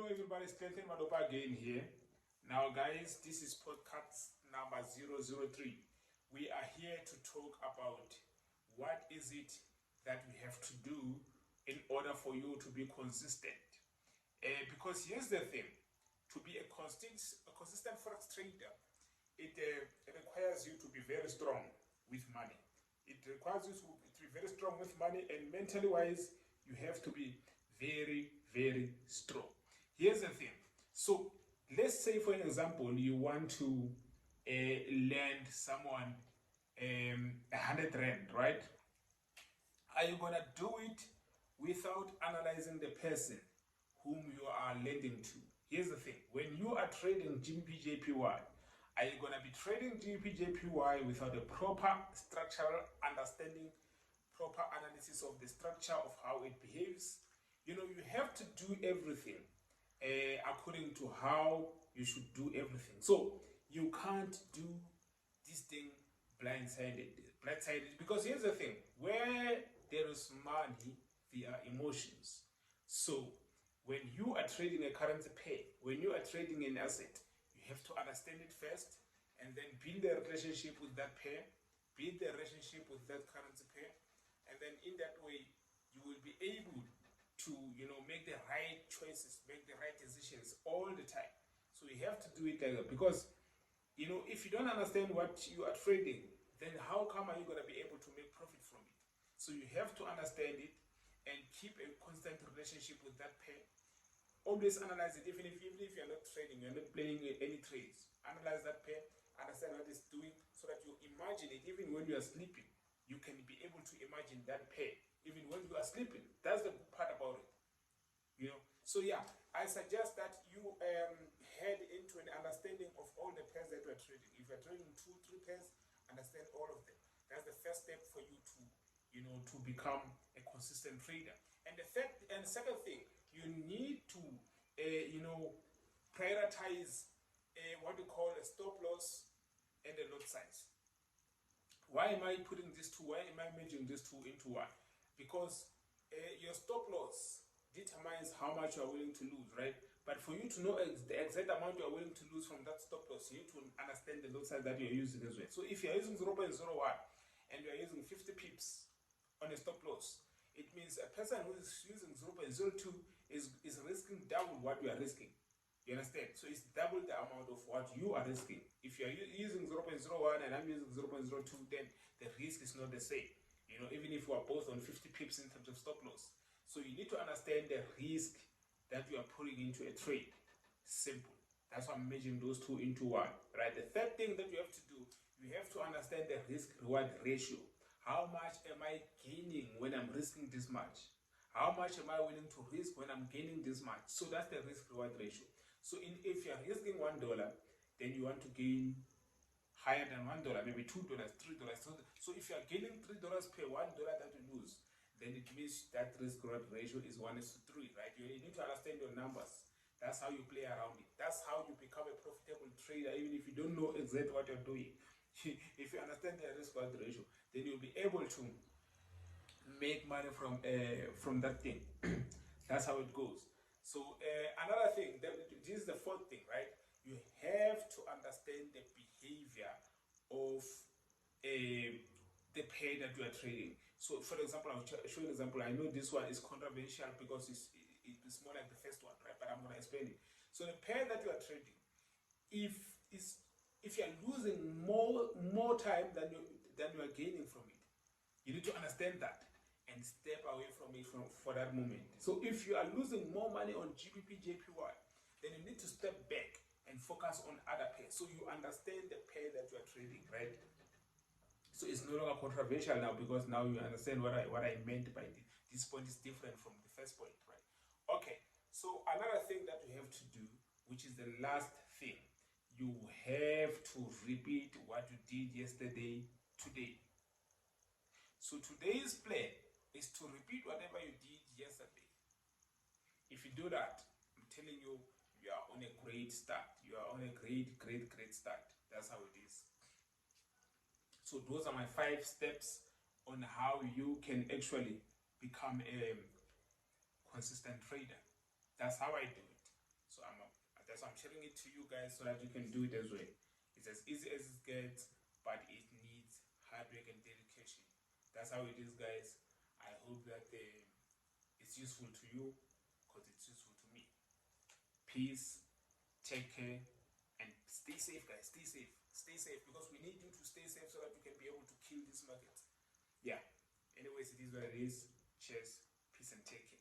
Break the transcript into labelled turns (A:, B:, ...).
A: Hello everybody, Clinton Madopa again here. Now guys, this is podcast number 003. We are here to talk about what is it that we have to do in order for you to be consistent. Because here's the thing, to be a consistent Forex trader, it requires you to be very strong with money. It requires you to be very strong with money, and mentally wise, you have to be very, very strong. Here's the thing. So let's say, for an example, you want to lend someone 100 rand, right? Are you gonna do it without analyzing the person whom you are lending to? Here's the thing. When you are trading GBPJPY, are you gonna be trading GBPJPY without a proper structural understanding, proper analysis of the structure of how it behaves? You know, you have to do everything according to how you should do everything. So you can't do this thing blindsided, because here's the thing, where there is money, there are emotions. So when you are trading a currency pair, when you are trading an asset, you have to understand it first and then build a relationship with that pair, build the relationship with that currency pair, and then in that way you will be able to, make the right choices, make the right decisions all the time. So you have to do it like that, because if you don't understand what you are trading, then how come are you going to be able to make profit from it? So you have to understand it and keep a constant relationship with that pair. Always analyze it, even if you're not trading, you're not playing any trades. Analyze that pair, understand what it's doing, so that you imagine it. Even when you are sleeping, you can be able to imagine that pair even when you are sleeping. That's the good part about it. So yeah, I suggest that you head into an understanding of all the pairs that you are trading. If you're trading 2-3 pairs, understand all of them. That's the first step for you to become a consistent trader. And the second thing, you need to prioritize what we call a stop loss and a lot size. Why am I putting these two? Why am I merging these two into one? Because your stop loss determines how much you are willing to lose, right? But for you to know the exact amount you are willing to lose from that stop loss, you need to understand the lot size that you are using as well. So if you are using 0.01 and you are using 50 pips on a stop loss, it means a person who is using 0.02 is risking double what you are risking. You understand? So it's double the amount of what you are risking. If you are using 0.01 and I'm using 0.02, then the risk is not the same. Even if we are both on 50 pips in terms of stop loss. So you need to understand the risk that you are putting into a trade. Simple. That's why I'm merging those two into one. Right? The third thing that you have to do, you have to understand the risk-reward ratio. How much am I gaining when I'm risking this much? How much am I willing to risk when I'm gaining this much? So that's the risk-reward ratio. So if you're risking $1, then you want to gain higher than $1, maybe $2, $3. So if you are gaining $3 per $1 that you lose, then it means that risk-reward ratio is 1:3, right? You need to understand your numbers. That's how you play around it. That's how you become a profitable trader, even if you don't know exactly what you're doing. If you understand the risk-reward ratio, then you'll be able to make money from that thing. That's how it goes. So another thing, this is the fourth thing, right? You have to understand the behavior of the pair that you are trading. So for example, I'll show you an example. I know this one is controversial because it's more like the first one, right? But I'm going to explain it. So the pair that you are trading, if you are losing more time than you are gaining from it, you need to understand that and step away from it for that moment. So if you are losing more money on GBPJPY, then you need to step back and focus on other pairs. So you understand the pair that you are trading, right? So it's no longer controversial now, because now you understand what I meant by this point is different from the first point, right? Okay, so another thing that you have to do, which is the last thing, you have to repeat what you did yesterday today. So today's plan is to repeat whatever you did yesterday. If you do that, I'm telling you, you are on a great start. You are on a great start. That's how it is. So those are my 5 steps on how you can actually become a consistent trader. That's how I do it. So that's why I'm sharing it to you guys so that you can do it as well. It's as easy as it gets, but it needs hard work and dedication. That's how it is, guys. I hope that it's useful to you because it's useful to me. Peace, take care, and stay safe, guys. Stay safe. Stay safe because we need you to stay safe so that we can be able to kill this market. Yeah. Anyways, it is what it is. Cheers, peace, and take care.